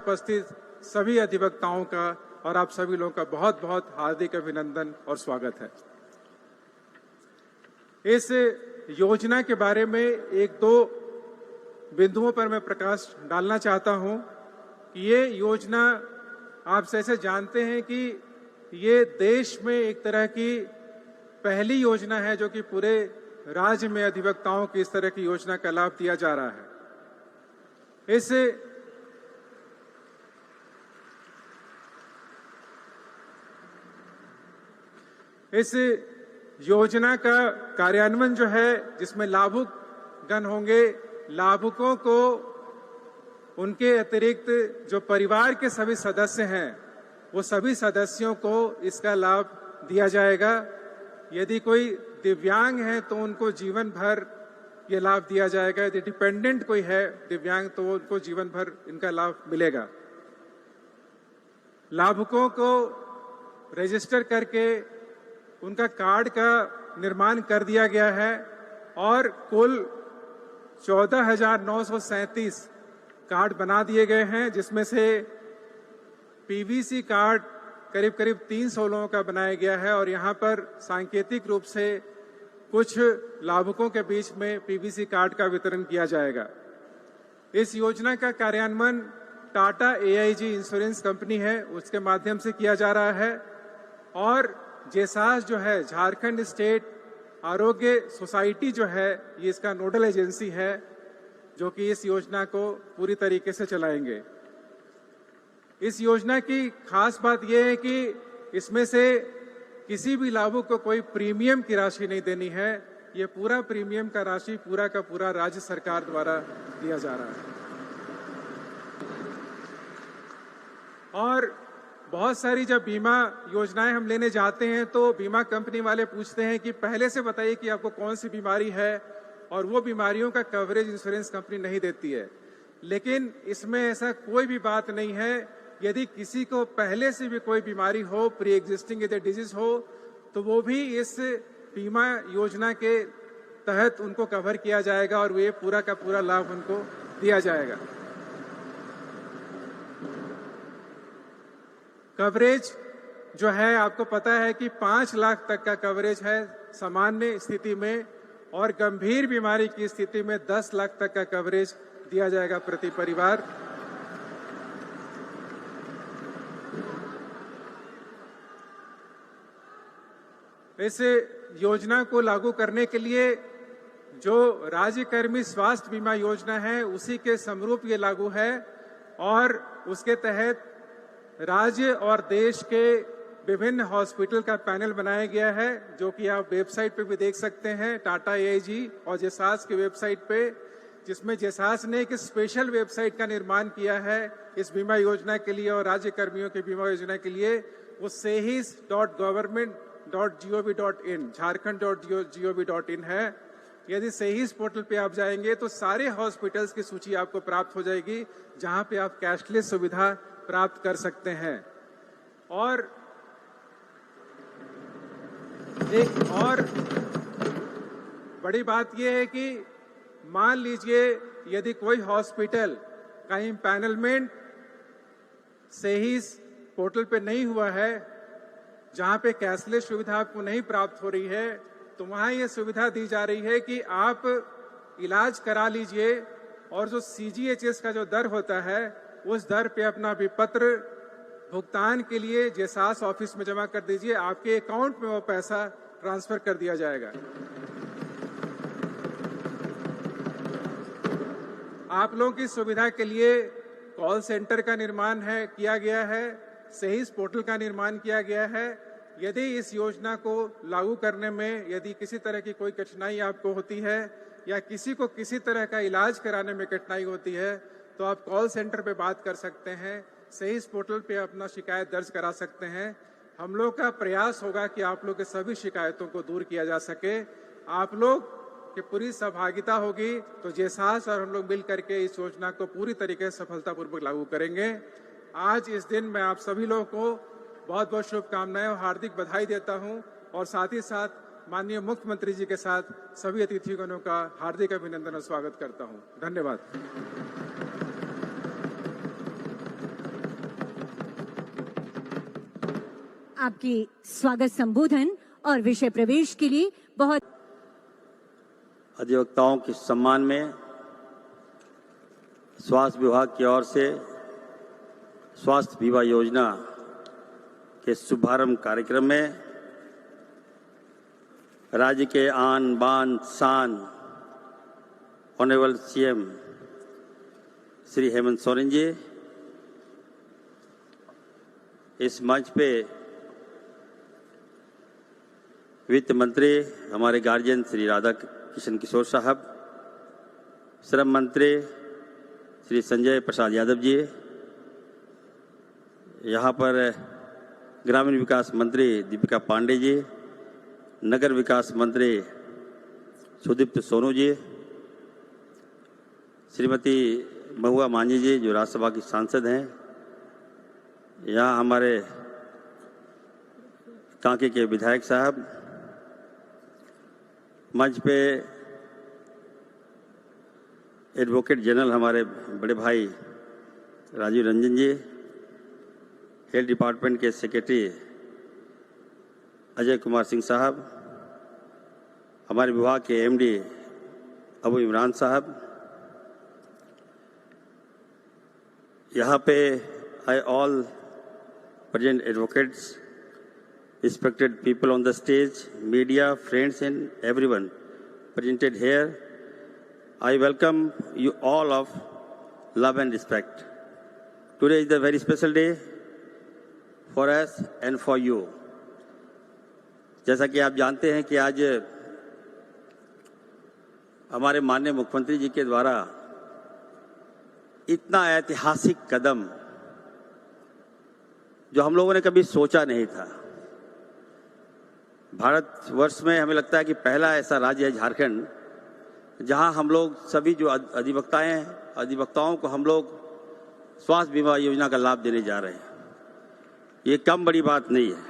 उपस्थित सभी अधिवक्ताओं का और आप सभी लोगों का बहुत बहुत हार्दिक अभिनंदन और स्वागत है। इस योजना के बारे में एक दो बिंदुओं पर मैं प्रकाश डालना चाहता हूं कि ये योजना आप जैसे जानते हैं कि ये देश में एक तरह की पहली योजना है जो कि पूरे राज्य में अधिवक्ताओं की इस तरह की योजना का लाभ दिया जा रहा है। इस योजना का कार्यान्वयन जो है, जिसमें लाभुकगण होंगे, लाभुकों को उनके अतिरिक्त जो परिवार के सभी सदस्य हैं वो सभी सदस्यों को इसका लाभ दिया जाएगा। यदि कोई दिव्यांग है तो उनको जीवन भर ये लाभ दिया जाएगा। यदि डिपेंडेंट कोई है दिव्यांग तो उनको जीवन भर इनका लाभ मिलेगा। लाभुकों को रजिस्टर करके उनका कार्ड का निर्माण कर दिया गया है और कुल 14,937 कार्ड बना दिए गए हैं, जिसमें से पीवीसी कार्ड करीब करीब 300 लोगों का बनाया गया है और यहाँ पर सांकेतिक रूप से कुछ लाभुकों के बीच में पीवीसी कार्ड का वितरण किया जाएगा। इस योजना का कार्यान्वयन टाटा एआईजी इंश्योरेंस कंपनी है उसके माध्यम से किया जा रहा है और जेसास जो है, झारखंड स्टेट आरोग्य सोसाइटी जो है, ये इसका नोडल एजेंसी है जो कि इस योजना को पूरी तरीके से चलाएंगे। इस योजना की खास बात यह है कि इसमें से किसी भी लाभुक को कोई प्रीमियम की राशि नहीं देनी है। ये पूरा प्रीमियम का राशि पूरा का पूरा राज्य सरकार द्वारा दिया जा रहा है। और बहुत सारी जब बीमा योजनाएं हम लेने जाते हैं तो बीमा कंपनी वाले पूछते हैं कि पहले से बताइए कि आपको कौन सी बीमारी है, और वो बीमारियों का कवरेज इंश्योरेंस कंपनी नहीं देती है। लेकिन इसमें ऐसा कोई भी बात नहीं है। यदि किसी को पहले से भी कोई बीमारी हो, प्री एग्जिस्टिंग यदि डिजीज हो, तो वो भी इस बीमा योजना के तहत उनको कवर किया जाएगा और वे पूरा का पूरा लाभ उनको दिया जाएगा। कवरेज जो है, आपको पता है कि 5 लाख तक का कवरेज है सामान्य स्थिति में, और गंभीर बीमारी की स्थिति में 10 लाख तक का कवरेज दिया जाएगा प्रति परिवार। इस योजना को लागू करने के लिए जो राज्य कर्मी स्वास्थ्य बीमा योजना है उसी के समरूप ये लागू है और उसके तहत राज्य और देश के विभिन्न हॉस्पिटल का पैनल बनाया गया है, जो कि आप वेबसाइट पे भी देख सकते हैं, टाटा एआईजी और जेसास की वेबसाइट पे, जिसमें जेसास ने एक स्पेशल वेबसाइट का निर्माण किया है इस बीमा योजना के लिए और राज्य कर्मियों की बीमा योजना के लिए। वो sehis.government.gov.in झारखंड.gov.in है। यदि सेहिस पोर्टल पे आप जाएंगे तो सारे हॉस्पिटल्स की सूची आपको प्राप्त हो जाएगी जहां पे आप कैशलेस सुविधा प्राप्त कर सकते हैं। और एक और बड़ी बात यह है कि मान लीजिए यदि कोई हॉस्पिटल का इम्पैनलमेंट सेहिस पोर्टल पे नहीं हुआ है, जहां पे कैशलेस सुविधा आपको नहीं प्राप्त हो रही है, तो वहां ये सुविधा दी जा रही है कि आप इलाज करा लीजिए और जो सीजीएचएस का जो दर होता है उस दर पे अपना विपत्र भुगतान के लिए जेसास ऑफिस में जमा कर दीजिए। आपके अकाउंट में वो पैसा ट्रांसफर कर दिया जाएगा। आप लोगों की सुविधा के लिए कॉल सेंटर का निर्माण किया गया है, सेहिस पोर्टल का निर्माण किया गया है। यदि इस योजना को लागू करने में यदि किसी तरह की कोई कठिनाई आपको होती है या किसी को किसी तरह का इलाज कराने में कठिनाई होती है तो आप कॉल सेंटर पे बात कर सकते हैं, सेहिस पोर्टल पे अपना शिकायत दर्ज करा सकते हैं। हम लोग का प्रयास होगा कि आप लोग के सभी शिकायतों को दूर किया जा सके। आप लोग की पूरी सहभागिता होगी तो जेसास और हम लोग मिल करके इस योजना को पूरी तरीके से सफलतापूर्वक लागू करेंगे। आज इस दिन मैं आप सभी लोगों को बहुत बहुत शुभकामनाएं और हार्दिक बधाई देता हूं और साथ ही साथ माननीय मुख्यमंत्री जी के साथ सभी अतिथिगणों का हार्दिक अभिनंदन और स्वागत करता हूं। धन्यवाद। आपकी स्वागत संबोधन और विषय प्रवेश के लिए बहुत अधिवक्ताओं के सम्मान में स्वास्थ्य विभाग की ओर से स्वास्थ्य बीमा योजना के शुभारंभ कार्यक्रम में राज्य के आन बान शान ऑनरेबल सीएम श्री हेमंत सोरेन जी, इस मंच पे वित्त मंत्री हमारे गार्जियन श्री राधा किशन किशोर साहब, श्रम मंत्री श्री संजय प्रसाद यादव जी, यहाँ पर ग्रामीण विकास मंत्री दीपिका पांडे जी, नगर विकास मंत्री सुदीप्त सोनू जी, श्रीमती महुआ मांझी जी जो राज्यसभा की सांसद हैं, यहाँ हमारे कांके के विधायक साहब, मंच पे एडवोकेट जनरल हमारे बड़े भाई राजीव रंजन जी, हेल्थ डिपार्टमेंट के सेक्रेटरी अजय कुमार सिंह साहब, हमारे विभाग के एमडी अबू इमरान साहब, यहाँ पे I all present advocates, respected people on the stage, media, friends and everyone presented here. I welcome you all of love and respect. Today is a very special day for us and for you. जैसा कि आप जानते हैं कि आज हमारे माननीय मुख्यमंत्री जी के द्वारा इतना ऐतिहासिक कदम जो हम लोगों ने कभी सोचा नहीं था। भारतवर्ष में हमें लगता है कि पहला ऐसा राज्य है झारखंड जहां हम लोग सभी जो अधिवक्ताओं को हम लोग स्वास्थ्य बीमा योजना का लाभ देने जा रहे हैं। ये कम बड़ी बात नहीं है।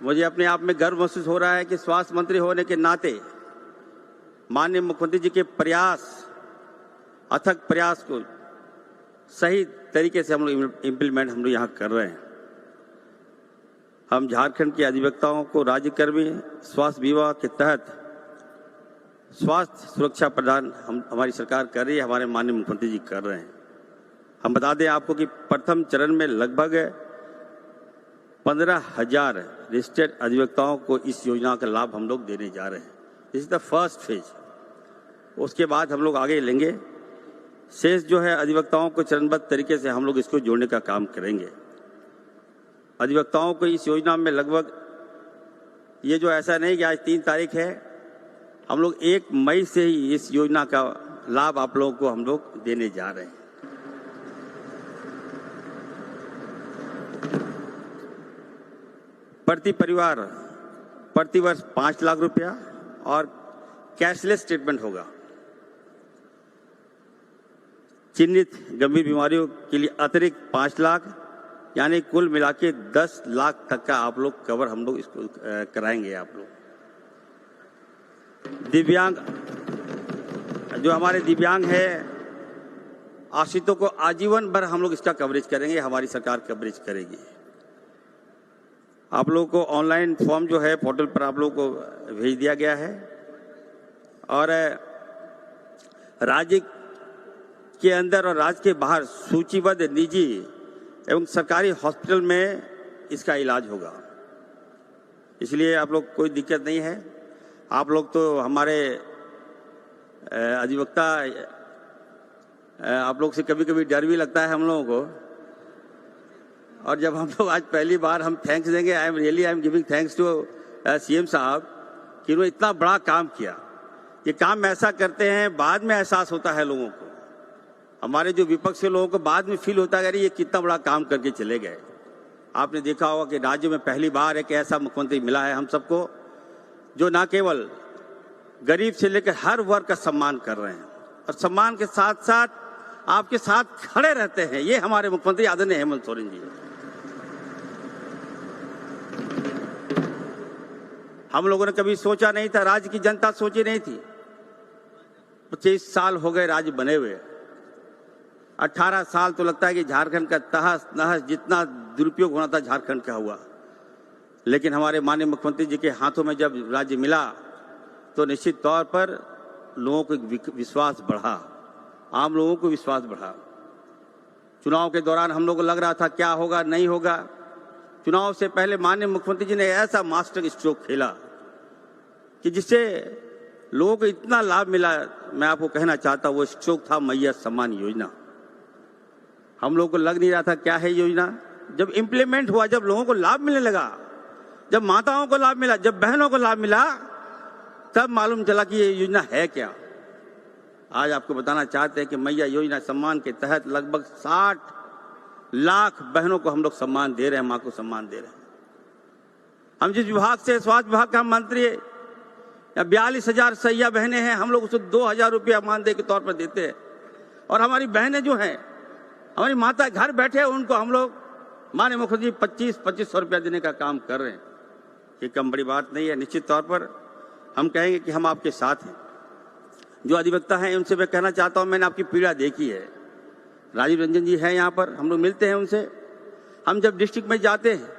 मुझे अपने आप में गर्व महसूस हो रहा है कि स्वास्थ्य मंत्री होने के नाते माननीय मुख्यमंत्री जी के अथक प्रयास को सही तरीके से हम लोग इम्प्लीमेंट हम लोग यहाँ कर रहे हैं। हम झारखंड के अधिवक्ताओं को राज्यकर्मी स्वास्थ्य बीमा के तहत स्वास्थ्य सुरक्षा प्रदान हमारी सरकार कर रही है, हमारे माननीय मुख्यमंत्री जी कर रहे हैं। हम बता दें आपको कि प्रथम चरण में लगभग 15,000 रजिस्टर्ड अधिवक्ताओं को इस योजना का लाभ हम लोग देने जा रहे हैं। This is the first phase. उसके बाद हम लोग आगे लेंगे। शेष जो है अधिवक्ताओं को चरणबद्ध तरीके से हम लोग इसको जोड़ने का काम करेंगे। अधिवक्ताओं को इस योजना में लगभग ये जो ऐसा नहीं कि आज 3 तारीख है, हम लोग 1 मई से ही इस योजना का लाभ आप लोगों को हम लोग देने जा रहे हैं। प्रति परिवार प्रति वर्ष 5 लाख रुपया और कैशलेस ट्रीटमेंट होगा। चिन्हित गंभीर बीमारियों के लिए अतिरिक्त 5 लाख, यानी कुल मिला के 10 लाख तक का आप लोग कवर हम लोग इसको कराएंगे। आप लोग दिव्यांग जो हमारे दिव्यांग है आश्रितों को आजीवन भर हम लोग इसका कवरेज करेंगे, हमारी सरकार कवरेज करेगी। आप लोगों को ऑनलाइन फॉर्म जो है पोर्टल पर आप लोगों को भेज दिया गया है और राज्य के अंदर और राज्य के बाहर सूचीबद्ध निजी एवं सरकारी हॉस्पिटल में इसका इलाज होगा। इसलिए आप लोग कोई दिक्कत नहीं है। आप लोग तो हमारे अधिवक्ता, आप लोग से कभी कभी डर भी लगता है हम लोगों को, और जब हम लोग आज पहली बार हम थैंक्स देंगे, I am giving thanks to CM साहब कि उन्होंने इतना बड़ा काम किया। ये काम ऐसा करते हैं बाद में एहसास होता है लोगों को। हमारे जो विपक्ष के लोगों को बाद में फील होता है कि ये कितना बड़ा काम करके चले गए। आपने देखा होगा कि राज्य में पहली बार एक ऐसा मुख्यमंत्री मिला है हम सबको जो न केवल गरीब से लेकर हर वर्ग का सम्मान कर रहे हैं और सम्मान के साथ साथ आपके साथ खड़े रहते हैं। ये हमारे मुख्यमंत्री आदरणीय हेमंत सोरेन जी। हम लोगों ने कभी सोचा नहीं था, राज्य की जनता सोची नहीं थी। 25 साल हो गए राज्य बने हुए। 18 साल तो लगता है कि झारखंड का तहस नहस जितना दुरुपयोग होना था झारखंड का हुआ, लेकिन हमारे माननीय मुख्यमंत्री जी के हाथों में जब राज्य मिला तो निश्चित तौर पर लोगों को विश्वास बढ़ा, आम लोगों को विश्वास बढ़ा। चुनाव के दौरान हम लोगों को लग रहा था क्या होगा नहीं होगा। चुनाव से पहले माननीय मुख्यमंत्री जी ने ऐसा मास्टर स्ट्रोक खेला कि जिससे लोगों को इतना लाभ मिला। मैं आपको कहना चाहता हूं वो स्ट्रोक था मैया सम्मान योजना। हम लोगों को लग नहीं रहा था क्या है योजना, जब इम्प्लीमेंट हुआ, जब लोगों को लाभ मिलने लगा, जब माताओं को लाभ मिला, जब बहनों को लाभ मिला, तब मालूम चला कि ये योजना है क्या। आज आपको बताना चाहते हैं कि मैया योजना सम्मान के तहत लगभग 60 लाख बहनों को हम लोग सम्मान दे रहे हैं, मां को सम्मान दे रहे हैं। हम जिस विभाग से, स्वास्थ्य विभाग का मंत्री है, 42,000 सैया बहनें हैं, हम लोग उसको 2,000 रुपया मानदेय के तौर पर देते हैं। और हमारी बहनें जो हैं, हमारी माता घर बैठे हैं, उनको हम लोग माननीय मुख्यमंत्री 25-25 रुपया देने का काम कर रहे हैं। ये कम बड़ी बात नहीं है। निश्चित तौर पर हम कहेंगे कि हम आपके साथ हैं। जो अधिवक्ता हैं उनसे मैं कहना चाहता हूं, मैंने आपकी पीड़ा देखी है। राजीव रंजन जी हैं यहाँ पर, हम लोग मिलते हैं उनसे। हम जब डिस्ट्रिक्ट में जाते हैं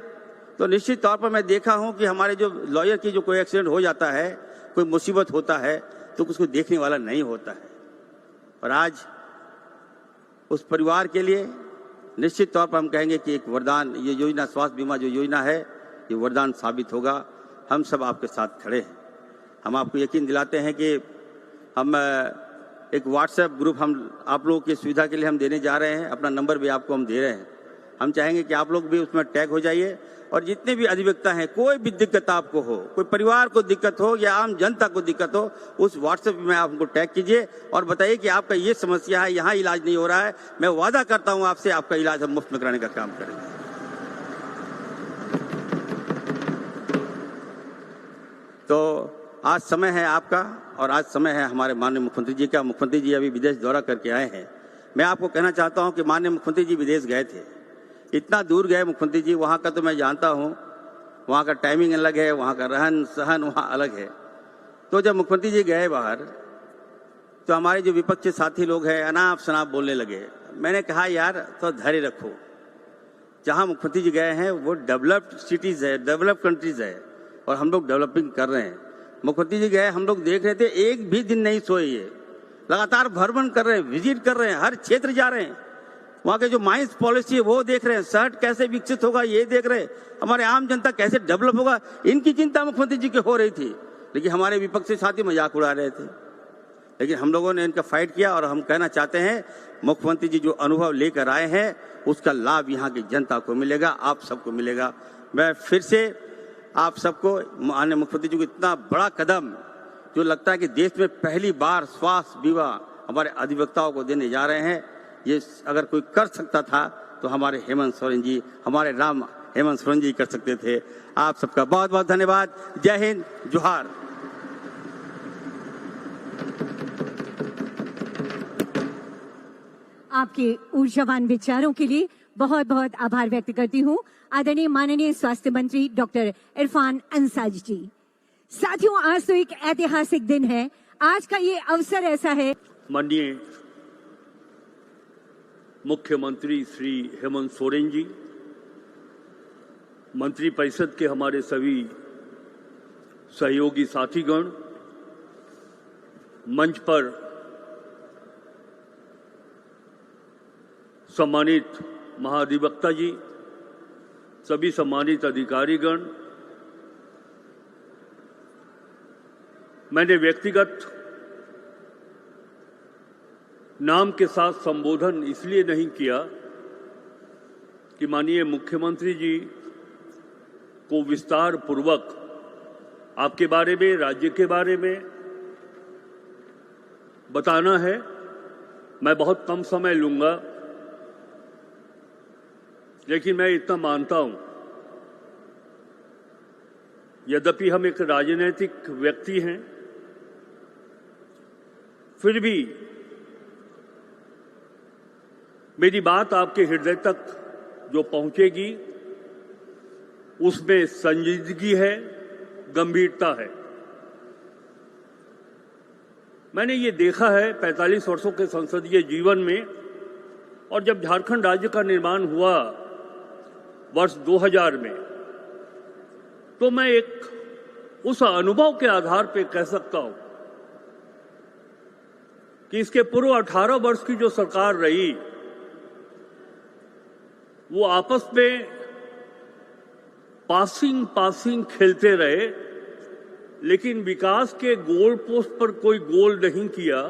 तो निश्चित तौर पर मैं देखा हूं कि हमारे जो लॉयर की जो कोई एक्सीडेंट हो जाता है, कोई मुसीबत होता है, तो उसको देखने वाला नहीं होता है। और आज उस परिवार के लिए निश्चित तौर पर हम कहेंगे कि एक वरदान, ये योजना, स्वास्थ्य बीमा जो योजना है, ये वरदान साबित होगा। हम सब आपके साथ खड़े हैं। हम आपको यकीन दिलाते हैं कि हम एक व्हाट्सएप ग्रुप हम आप लोगों की सुविधा के लिए हम देने जा रहे हैं। अपना नंबर भी आपको हम दे रहे हैं। हम चाहेंगे कि आप लोग भी उसमें टैग हो जाइए। और जितने भी अधिवक्ता हैं, कोई भी दिक्कत आपको हो, कोई परिवार को दिक्कत हो या आम जनता को दिक्कत हो, उस व्हाट्सएप में आप हमको टैग कीजिए और बताइए कि आपका ये समस्या है, यहाँ इलाज नहीं हो रहा है। मैं वादा करता हूँ आपसे, आपका इलाज हम मुफ्त में कराने का काम करेंगे। तो आज समय है आपका और आज समय है हमारे माननीय मुख्यमंत्री जी का। मुख्यमंत्री जी अभी विदेश दौरा करके आए हैं। मैं आपको कहना चाहता हूं कि माननीय मुख्यमंत्री जी विदेश गए थे, इतना दूर गए मुख्यमंत्री जी। वहां का तो मैं जानता हूं, वहां का टाइमिंग अलग है, वहां का रहन सहन वहां अलग है। तो जब मुख्यमंत्री जी गए बाहर तो हमारे जो विपक्षी साथी लोग हैं अनाप शनाप बोलने लगे। मैंने कहा यार तो धैर्य रखो। जहां मुख्यमंत्री जी गए हैं वो डेवलप्ड सिटीज है, डेवलप्ड कंट्रीज है और हम लोग डेवलपिंग कर रहे हैं। मुख्यमंत्री जी गए, हम लोग देख रहे थे, एक भी दिन नहीं सोए। ये लगातार भ्रमण कर रहे हैं, विजिट कर रहे हैं, हर क्षेत्र जा रहे हैं। वहाँ के जो माइंस पॉलिसी है वो देख रहे हैं, शहर कैसे विकसित होगा ये देख रहे हैं, हमारे आम जनता कैसे डेवलप होगा, इनकी चिंता मुख्यमंत्री जी की हो रही थी। लेकिन हमारे विपक्षी साथी मजाक उड़ा रहे थे। लेकिन हम लोगों ने इनका फाइट किया और हम कहना चाहते हैं मुख्यमंत्री जी जो अनुभव लेकर आए हैं उसका लाभ यहाँ की जनता को मिलेगा, आप सबको मिलेगा। मैं फिर से आप सबको, माननीय मुख्यमंत्री जी को इतना बड़ा कदम जो लगता है कि देश में पहली बार स्वास्थ्य बीमा हमारे अधिवक्ताओं को देने जा रहे हैं, ये अगर कोई कर सकता था तो हमारे हेमंत सोरेन जी, हमारे राम हेमंत सोरेन जी कर सकते थे। आप सबका बहुत बहुत धन्यवाद। जय हिंद, जोहार। आपके ऊर्जावान विचारों के लिए बहुत बहुत आभार व्यक्त करती हूँ आदरणीय माननीय स्वास्थ्य मंत्री डॉक्टर इरफान अंसारी जी। साथियों, आज तो एक ऐतिहासिक दिन है। आज का ये अवसर ऐसा है। माननीय मुख्यमंत्री श्री हेमंत सोरेन जी, मंत्रिपरिषद के हमारे सभी सहयोगी साथीगण, मंच पर सम्मानित महाधिवक्ता जी, सभी सम्मानित अधिकारीगण, मैंने व्यक्तिगत नाम के साथ संबोधन इसलिए नहीं किया कि माननीय मुख्यमंत्री जी को विस्तार पूर्वक आपके बारे में, राज्य के बारे में बताना है। मैं बहुत कम समय लूंगा, लेकिन मैं इतना मानता हूं, यद्यपि हम एक राजनीतिक व्यक्ति हैं, फिर भी मेरी बात आपके हृदय तक जो पहुंचेगी उसमें संजीदगी है, गंभीरता है। मैंने ये देखा है 45 वर्षों के संसदीय जीवन में और जब झारखंड राज्य का निर्माण हुआ वर्ष 2000 में, तो मैं एक उस अनुभव के आधार पे कह सकता हूं कि इसके पूर्व 18 वर्ष की जो सरकार रही, वो आपस में पासिंग खेलते रहे, लेकिन विकास के गोल पोस्ट पर कोई गोल नहीं किया।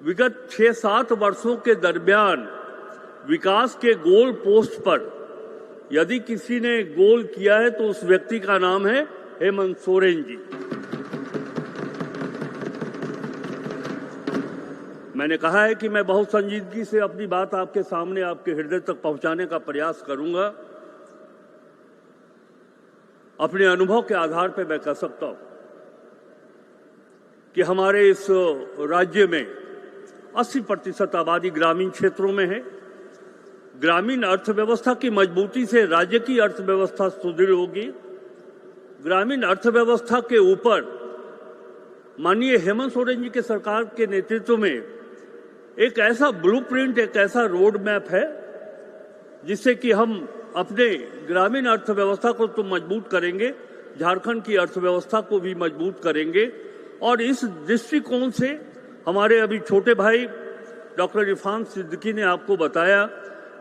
विगत 6-7 वर्षों के दरमियान विकास के गोल पोस्ट पर यदि किसी ने गोल किया है तो उस व्यक्ति का नाम है हेमंत सोरेन जी। मैंने कहा है कि मैं बहुत संजीदगी से अपनी बात आपके सामने, आपके हृदय तक पहुंचाने का प्रयास करूंगा। अपने अनुभव के आधार पर मैं कह सकता हूं कि हमारे इस राज्य में 80% आबादी ग्रामीण क्षेत्रों में है। ग्रामीण अर्थव्यवस्था की मजबूती से राज्य की अर्थव्यवस्था सुदृढ़ होगी। ग्रामीण अर्थव्यवस्था के ऊपर माननीय हेमंत सोरेन जी के सरकार के नेतृत्व में एक ऐसा ब्लूप्रिंट, एक ऐसा रोड मैप है जिससे कि हम अपने ग्रामीण अर्थव्यवस्था को तो मजबूत करेंगे, झारखंड की अर्थव्यवस्था को भी मजबूत करेंगे। और इस दृष्टिकोण से हमारे अभी छोटे भाई डॉक्टर इरफान सिद्दीकी ने आपको बताया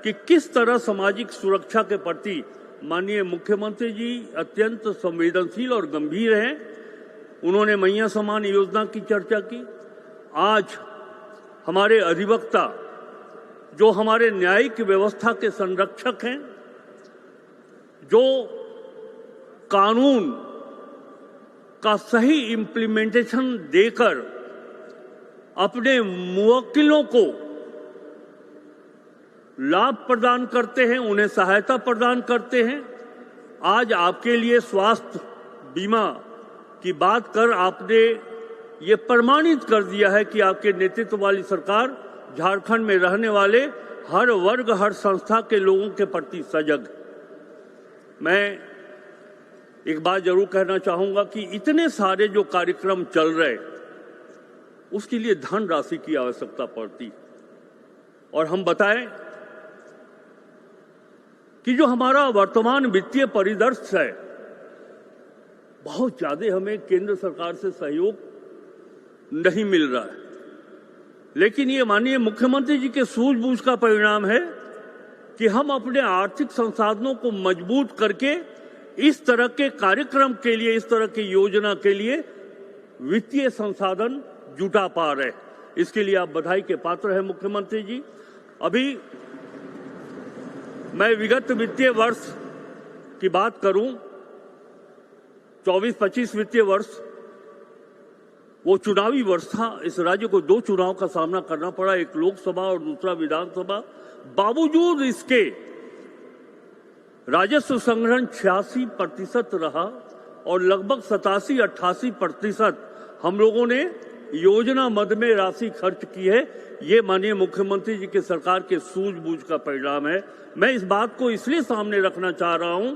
कि किस तरह सामाजिक सुरक्षा के प्रति माननीय मुख्यमंत्री जी अत्यंत संवेदनशील और गंभीर हैं। उन्होंने मैया समान योजना की चर्चा की। आज हमारे अधिवक्ता, जो हमारे न्यायिक व्यवस्था के संरक्षक हैं, जो कानून का सही इम्प्लीमेंटेशन देकर अपने मुवक्किलों को लाभ प्रदान करते हैं, उन्हें सहायता प्रदान करते हैं। आज आपके लिए स्वास्थ्य बीमा की बात कर आपने ये प्रमाणित कर दिया है कि आपके नेतृत्व वाली सरकार झारखंड में रहने वाले हर वर्ग, हर संस्था के लोगों के प्रति सजग। मैं एक बात जरूर कहना चाहूंगा कि इतने सारे जो कार्यक्रम चल रहे, उसके लिए धन राशि की आवश्यकता पड़ती। और हम बताएं कि जो हमारा वर्तमान वित्तीय परिदृश्य है, बहुत ज्यादा हमें केंद्र सरकार से सहयोग नहीं मिल रहा है। लेकिन ये माननीय मुख्यमंत्री जी के सूझबूझ का परिणाम है कि हम अपने आर्थिक संसाधनों को मजबूत करके इस तरह के कार्यक्रम के लिए, इस तरह की योजना के लिए वित्तीय संसाधन जुटा पा रहे। इसके लिए आप बधाई के पात्र हैं मुख्यमंत्री जी। अभी मैं विगत वित्तीय वर्ष की बात करूं, 24-25 वित्तीय वर्ष वो चुनावी वर्ष था। इस राज्य को 2 चुनाव का सामना करना पड़ा, एक लोकसभा और दूसरा विधानसभा। बावजूद इसके राजस्व संग्रहण 86% रहा और लगभग 87-88% हम लोगों ने योजना मद में राशि खर्च की है। ये माननीय मुख्यमंत्री जी के सरकार के सूझबूझ का परिणाम है। मैं इस बात को इसलिए सामने रखना चाह रहा हूं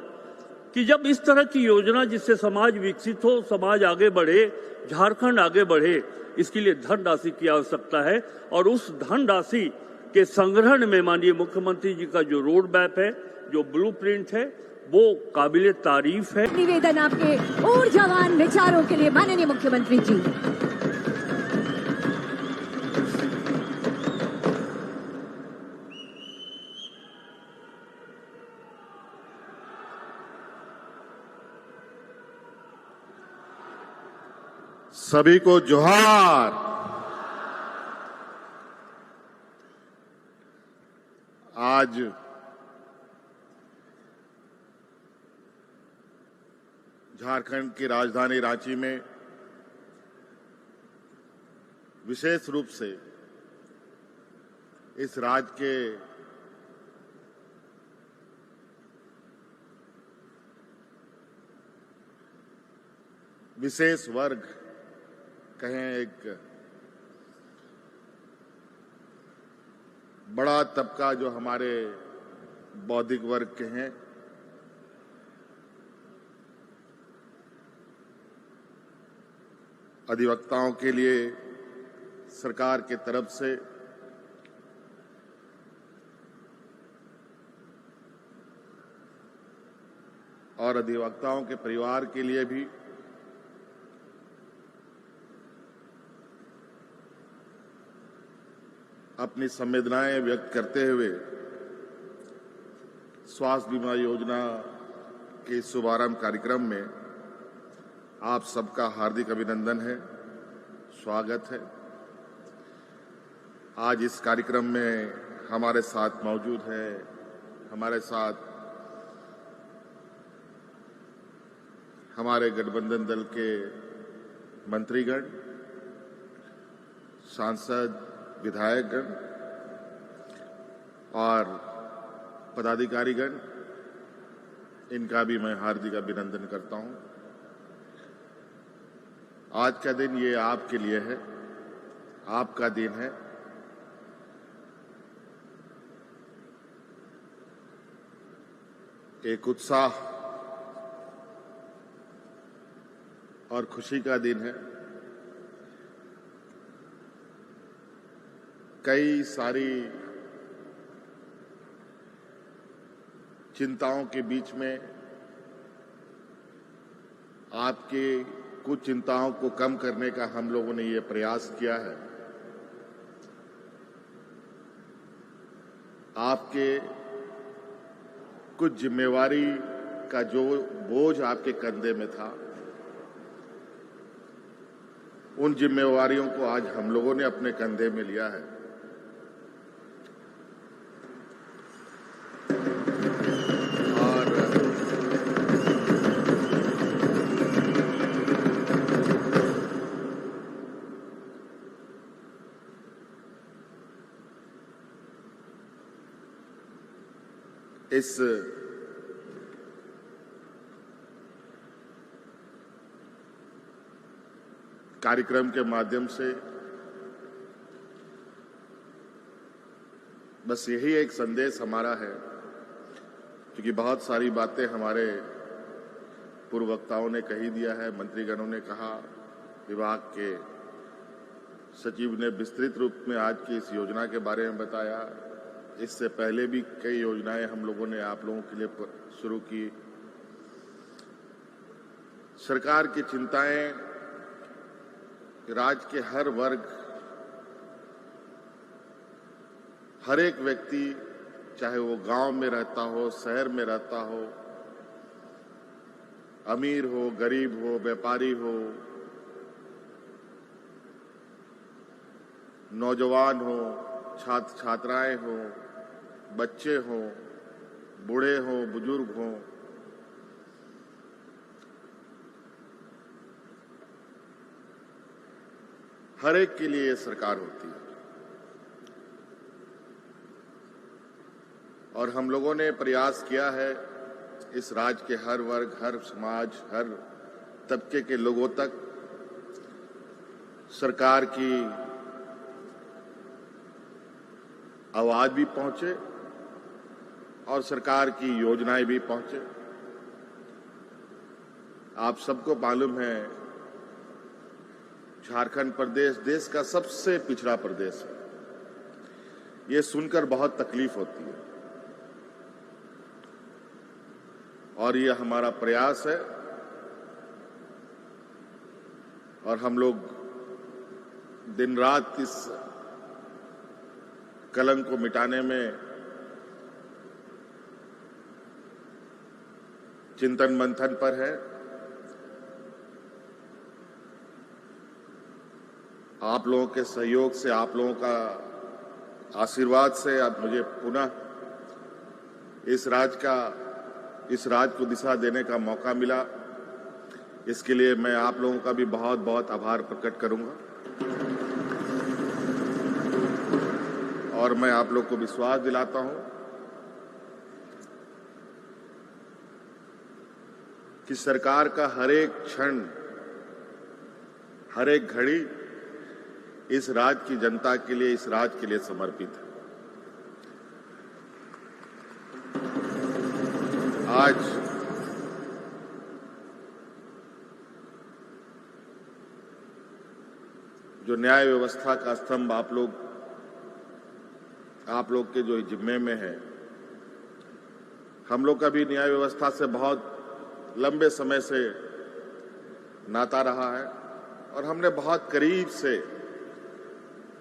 कि जब इस तरह की योजना जिससे समाज विकसित हो, समाज आगे बढ़े, झारखंड आगे बढ़े, इसके लिए धन राशि की आवश्यकता है। और उस धन राशि के संग्रहण में माननीय मुख्यमंत्री जी का जो रोड मैप है, जो ब्लूप्रिंट है, वो काबिले तारीफ है। निवेदन आपके ऊर्जावान विचारों के लिए माननीय मुख्यमंत्री जी। सभी को जोहार। आज झारखंड की राजधानी रांची में विशेष रूप से इस राज्य के विशेष वर्ग कहें, एक बड़ा तबका जो हमारे बौद्धिक वर्ग के हैं, अधिवक्ताओं के लिए सरकार के तरफ से और अधिवक्ताओं के परिवार के लिए भी अपनी संवेदनाएं व्यक्त करते हुए स्वास्थ्य बीमा योजना के शुभारंभ कार्यक्रम में आप सबका हार्दिक अभिनंदन है, स्वागत है। आज इस कार्यक्रम में हमारे साथ मौजूद है, हमारे साथ हमारे गठबंधन दल के मंत्रीगण, सांसद, विधायकगण और पदाधिकारीगण, इनका भी मैं हार्दिक अभिनंदन करता हूं। आज का दिन ये आपके लिए है, आपका दिन है। एक उत्साह और खुशी का दिन है। कई सारी चिंताओं के बीच में आपके कुछ चिंताओं को कम करने का हम लोगों ने ये प्रयास किया है। आपके कुछ जिम्मेवारी का जो बोझ आपके कंधे में था, उन जिम्मेवारियों को आज हम लोगों ने अपने कंधे में लिया है। और इस कार्यक्रम के माध्यम से बस यही एक संदेश हमारा है, क्योंकि बहुत सारी बातें हमारे पूर्व वक्ताओं ने कही दिया है, मंत्रीगणों ने कहा, विभाग के सचिव ने विस्तृत रूप में आज की इस योजना के बारे में बताया। इससे पहले भी कई योजनाएं हम लोगों ने आप लोगों के लिए शुरू की। सरकार की चिंताएं राज्य के हर वर्ग, हर एक व्यक्ति, चाहे वो गांव में रहता हो, शहर में रहता हो, अमीर हो, गरीब हो, व्यापारी हो, नौजवान हो, छात्र छात्राएं हो, बच्चे हो, बूढ़े हो, बुजुर्ग हो, हर एक के लिए ये सरकार होती है। और हम लोगों ने प्रयास किया है इस राज्य के हर वर्ग, हर समाज, हर तबके के लोगों तक सरकार की आवाज भी पहुंचे और सरकार की योजनाएं भी पहुंचे। आप सबको मालूम है, झारखंड प्रदेश देश का सबसे पिछड़ा प्रदेश है। ये सुनकर बहुत तकलीफ होती है और ये हमारा प्रयास है और हम लोग दिन रात इस कलंक को मिटाने में चिंतन मंथन पर है। आप लोगों के सहयोग से, आप लोगों का आशीर्वाद से अब मुझे पुनः इस राज्य को दिशा देने का मौका मिला। इसके लिए मैं आप लोगों का भी बहुत बहुत आभार प्रकट करूंगा और मैं आप लोग को विश्वास दिलाता हूं कि सरकार का हर एक क्षण, हर एक घड़ी इस राज्य की जनता के लिए, इस राज्य के लिए समर्पित है। आज जो न्याय व्यवस्था का स्तंभ आप लोग के जो जिम्मे में है, हम लोग का भी न्याय व्यवस्था से बहुत लंबे समय से नाता रहा है और हमने बहुत करीब से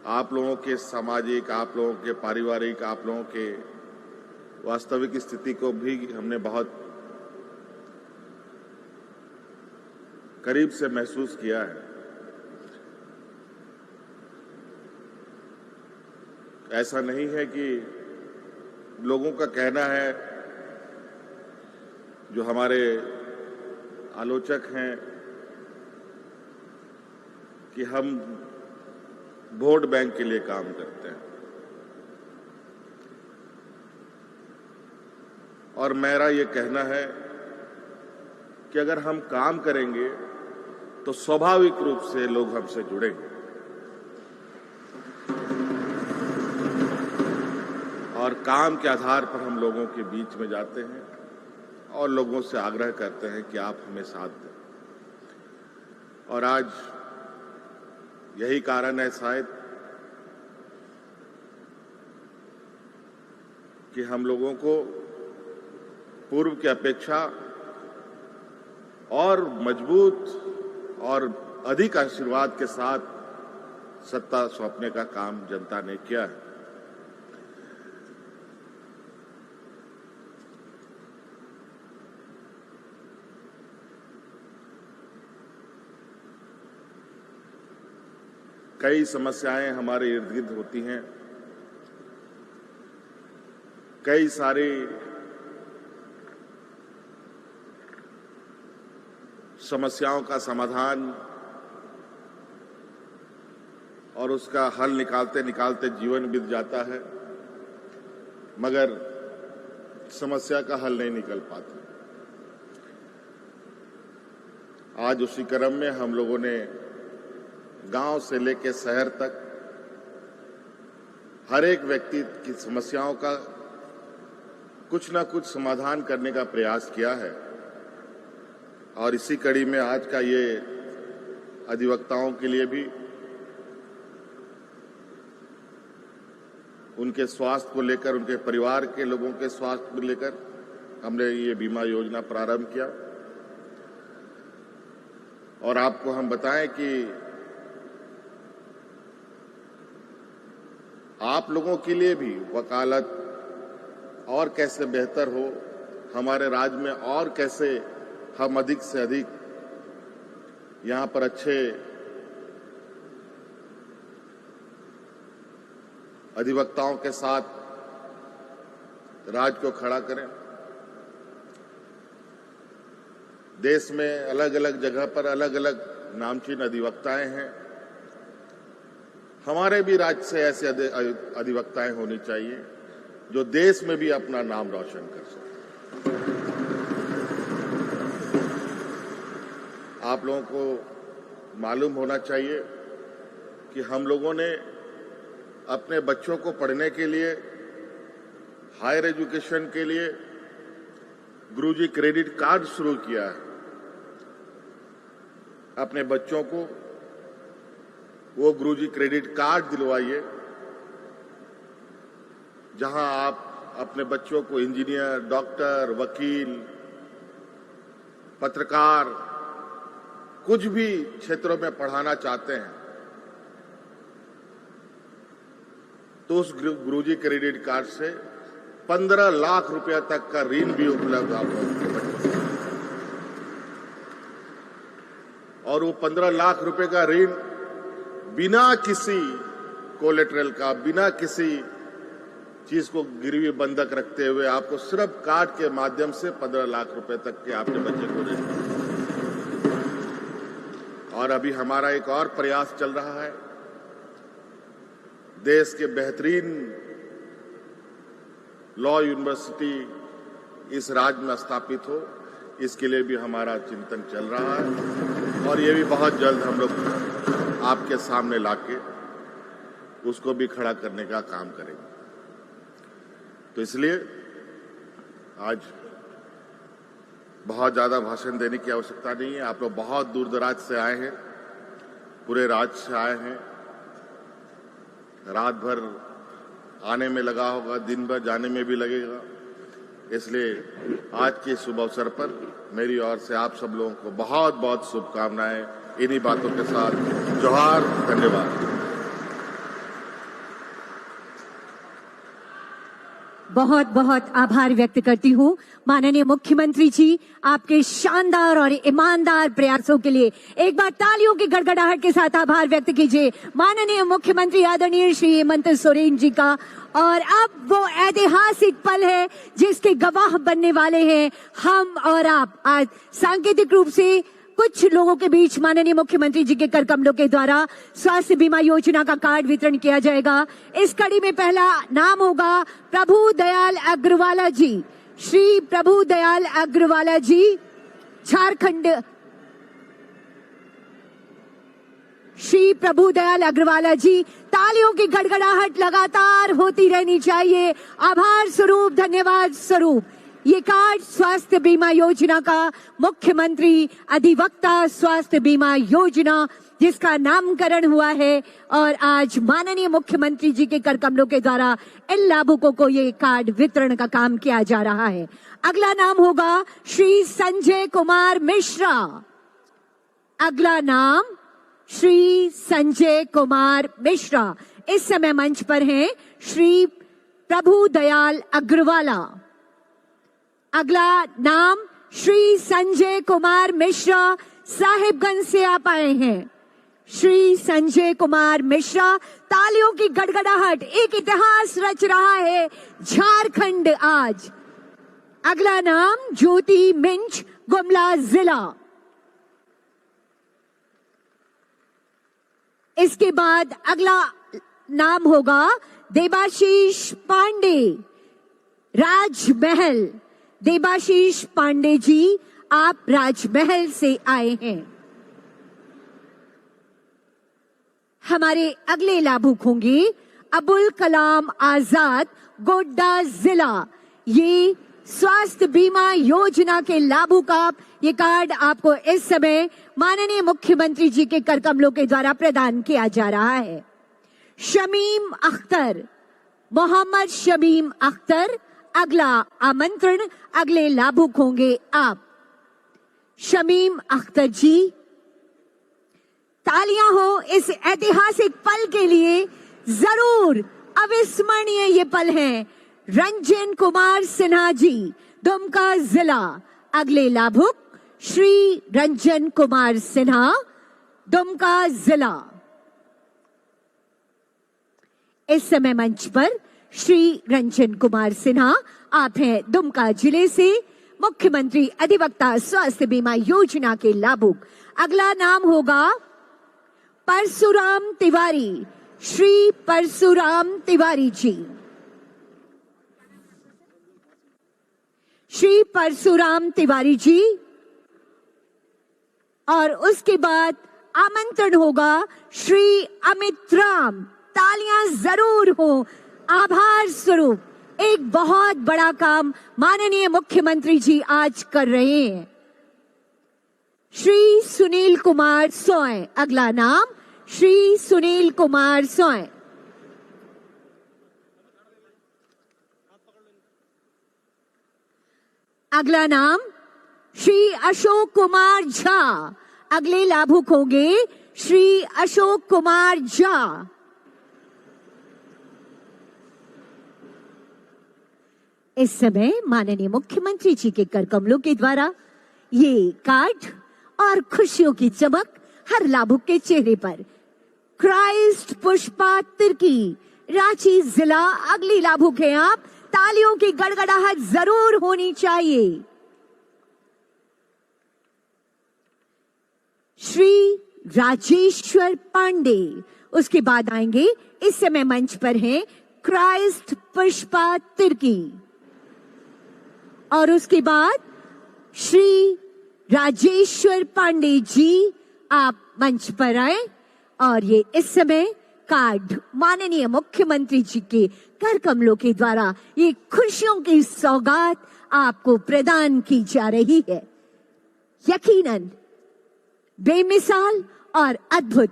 आप लोगों के सामाजिक, आप लोगों के पारिवारिक, आप लोगों के वास्तविक स्थिति को भी हमने बहुत करीब से महसूस किया है। ऐसा नहीं है कि लोगों का कहना है, जो हमारे आलोचक हैं, कि हम वोट बैंक के लिए काम करते हैं, और मेरा ये कहना है कि अगर हम काम करेंगे तो स्वाभाविक रूप से लोग हमसे जुड़ेंगे और काम के आधार पर हम लोगों के बीच में जाते हैं और लोगों से आग्रह करते हैं कि आप हमें साथ दें। और आज यही कारण है शायद कि हम लोगों को पूर्व की अपेक्षा और मजबूत और अधिक आशीर्वाद के साथ सत्ता सौंपने का काम जनता ने किया है। कई समस्याएं हमारे इर्द गिर्द होती हैं, कई सारी समस्याओं का समाधान और उसका हल निकालते निकालते जीवन बीत जाता है, मगर समस्या का हल नहीं निकल पाता। आज उसी क्रम में हम लोगों ने गांव से लेकर शहर तक हर एक व्यक्ति की समस्याओं का कुछ न कुछ समाधान करने का प्रयास किया है। और इसी कड़ी में आज का ये अधिवक्ताओं के लिए भी उनके स्वास्थ्य को लेकर, उनके परिवार के लोगों के स्वास्थ्य को लेकर हमने ये बीमा योजना प्रारंभ किया। और आपको हम बताएं कि आप लोगों के लिए भी वकालत और कैसे बेहतर हो, हमारे राज्य में और कैसे हम अधिक से अधिक यहां पर अच्छे अधिवक्ताओं के साथ राज्य को खड़ा करें। देश में अलग अलग जगह पर अलग अलग नामचीन अधिवक्ताएं हैं, हमारे भी राज्य से ऐसे अधिवक्ताएं होनी चाहिए जो देश में भी अपना नाम रोशन कर सके। आप लोगों को मालूम होना चाहिए कि हम लोगों ने अपने बच्चों को पढ़ने के लिए, हायर एजुकेशन के लिए गुरुजी क्रेडिट कार्ड शुरू किया है। अपने बच्चों को वो गुरुजी क्रेडिट कार्ड दिलवाइए, जहां आप अपने बच्चों को इंजीनियर, डॉक्टर, वकील, पत्रकार, कुछ भी क्षेत्रों में पढ़ाना चाहते हैं तो उस गुरुजी क्रेडिट कार्ड से 15 लाख रुपए तक का ऋण भी उपलब्ध आप लोगों के बच्चों को। और वो 15 लाख रुपए का ऋण बिना किसी कोलेटरल का, बिना किसी चीज को गिरवी बंधक रखते हुए आपको सिर्फ कार्ड के माध्यम से 15 लाख रुपए तक के आपके बच्चे को ऋण। और अभी हमारा एक और प्रयास चल रहा है, देश के बेहतरीन लॉ यूनिवर्सिटी इस राज्य में स्थापित हो, इसके लिए भी हमारा चिंतन चल रहा है और ये भी बहुत जल्द हम लोग आपके सामने लाके उसको भी खड़ा करने का काम करेंगे। तो इसलिए आज बहुत ज्यादा भाषण देने की आवश्यकता नहीं है। आप लोग बहुत दूर दराज से आए हैं, पूरे राज्य से आए हैं, रात भर आने में लगा होगा, दिन भर जाने में भी लगेगा। इसलिए आज के शुभ अवसर पर मेरी ओर से आप सब लोगों को बहुत बहुत शुभकामनाएं। इन्हीं बातों के साथ जोहार, धन्यवाद। बहुत बहुत आभार व्यक्त करती हूँ माननीय मुख्यमंत्री जी, आपके शानदार और ईमानदार प्रयासों के लिए एक बार तालियों की गड़गड़ाहट के साथ आभार व्यक्त कीजिए माननीय मुख्यमंत्री आदरणीय श्री हेमंत सोरेन जी का। और अब वो ऐतिहासिक पल है जिसके गवाह बनने वाले हैं हम और आप। आज सांकेतिक रूप से कुछ लोगों के बीच माननीय मुख्यमंत्री जी के कर कमलों के द्वारा स्वास्थ्य बीमा योजना का कार्ड वितरण किया जाएगा। इस कड़ी में पहला नाम होगा प्रभु दयाल अग्रवाला जी। श्री प्रभु दयाल अग्रवाला जी, झारखंड। श्री प्रभु दयाल अग्रवाला जी, तालियों की गड़गड़ाहट लगातार होती रहनी चाहिए। आभार स्वरूप, धन्यवाद स्वरूप। ये कार्ड स्वास्थ्य बीमा योजना का मुख्यमंत्री अधिवक्ता स्वास्थ्य बीमा योजना जिसका नामकरण हुआ है और आज माननीय मुख्यमंत्री जी के कर कमलों के द्वारा इन लाभुकों को ये कार्ड वितरण का काम किया जा रहा है। अगला नाम होगा श्री संजय कुमार मिश्रा। अगला नाम श्री संजय कुमार मिश्रा। इस समय मंच पर हैं श्री प्रभु दयाल अग्रवाला। अगला नाम श्री संजय कुमार मिश्रा साहिबगंज से आप आए हैं। श्री संजय कुमार मिश्रा, तालियों की गड़गड़ाहट, एक इतिहास रच रहा है झारखंड आज। अगला नाम ज्योति मिंच, गुमला जिला। इसके बाद अगला नाम होगा देबाशीष पांडे, राजमहल। देबाशीष पांडे जी, आप राजमहल से आए हैं। हमारे अगले लाभुक होंगे अबुल कलाम आजाद, गोड्डा जिला। ये स्वास्थ्य बीमा योजना के लाभुक आप, ये कार्ड आपको इस समय माननीय मुख्यमंत्री जी के कर कमलों के द्वारा प्रदान किया जा रहा है। शमीम अख्तर, मोहम्मद शमीम अख्तर, अगला आमंत्रण, अगले लाभुक होंगे आप। शमीम अख्तर जी, तालियां हो इस ऐतिहासिक पल के लिए। जरूर अविस्मरणीय ये पल है। रंजन कुमार सिन्हा जी, दुमका जिला। अगले लाभुक श्री रंजन कुमार सिन्हा, दुमका जिला। इस समय मंच पर श्री रंजन कुमार सिन्हा, आप हैं दुमका जिले से, मुख्यमंत्री अधिवक्ता स्वास्थ्य बीमा योजना के लाभुक। अगला नाम होगा परशुराम तिवारी, श्री परशुराम तिवारी जी। श्री परशुराम तिवारी जी, और उसके बाद आमंत्रण होगा श्री अमित राम। तालियां जरूर हो आभार स्वरूप। एक बहुत बड़ा काम माननीय मुख्यमंत्री जी आज कर रहे हैं। श्री सुनील कुमार सोय, अगला नाम श्री सुनील कुमार सोय। अगला नाम श्री अशोक कुमार झा। अगले लाभुक होंगे श्री अशोक कुमार झा। इस समय माननीय मुख्यमंत्री जी के कर कमलों के द्वारा ये कार्ड और खुशियों की चमक हर लाभुक के चेहरे पर। क्राइस्ट पुष्पा तिर्की, रांची जिला। अगली लाभुक है आप, तालियों की गड़गड़ाहट जरूर होनी चाहिए। श्री राजेश्वर पांडे, उसके बाद आएंगे। इस समय मंच पर हैं क्राइस्ट पुष्पा तिर्की, और उसके बाद श्री राजेश्वर पांडे जी, आप मंच पर आए। और ये इस समय कार्ड माननीय मुख्यमंत्री जी के कर कमलों के द्वारा ये खुशियों की सौगात आपको प्रदान की जा रही है। यकीनन बेमिसाल और अद्भुत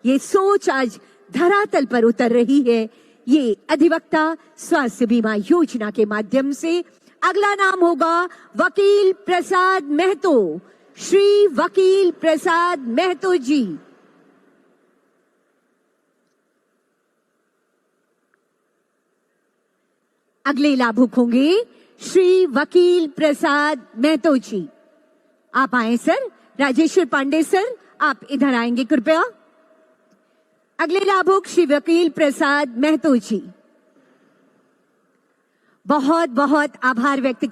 ये सोच आज धरातल पर उतर रही है। ये अधिवक्ता स्वास्थ्य बीमा योजना के माध्यम से अगला नाम होगा वकील प्रसाद महतो, श्री वकील प्रसाद महतो जी। अगले लाभुक होंगे श्री वकील प्रसाद महतो जी। आप आए सर। राजेश्वर पांडे सर, आप इधर आएंगे कृपया। अगले लाभुक श्री वकील प्रसाद महतो जी। बहुत बहुत आभार व्यक्त कर